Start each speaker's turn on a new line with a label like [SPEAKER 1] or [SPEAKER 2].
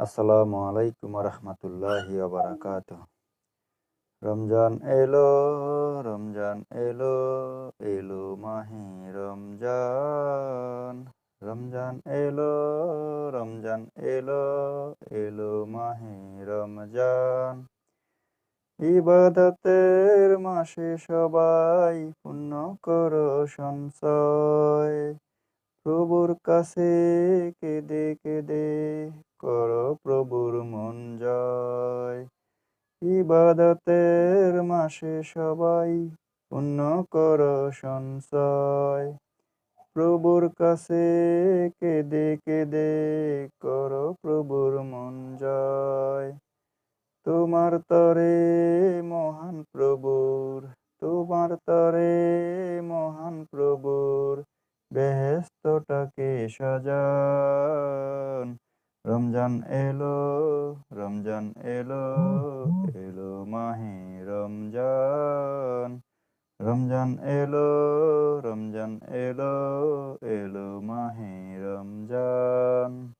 [SPEAKER 1] আসসালামু আলাইকুম রহমতুল্লাহি বারাকাতুহ। রমজান এলো, রমজান এলো, এলো মাহে রমজান। রমজান এলো, রমজান এলো, এলো মাহে রমজান। ইবাদতের মাসে সবাই পুণ্য করো সঞ্চয়। প্রভুর কাছে কেঁদে কেঁদে করো প্রভুর মন জয়। ইবাদতের মাসে সবাই পুণ্য করো সঞ্চয়। প্রভুর কাছে কেঁদে কেঁদে করো প্রভুর মন জয়। তোমার তরে মহান প্রভুর, তোমার তরে মহান প্রভুর বেহেশতটাকে সাজান। রমজান এলো, রমজান এলো, এলো মাহে রমজান। রমজান এলো, রমজান এলো, এলো মাহে রমজান।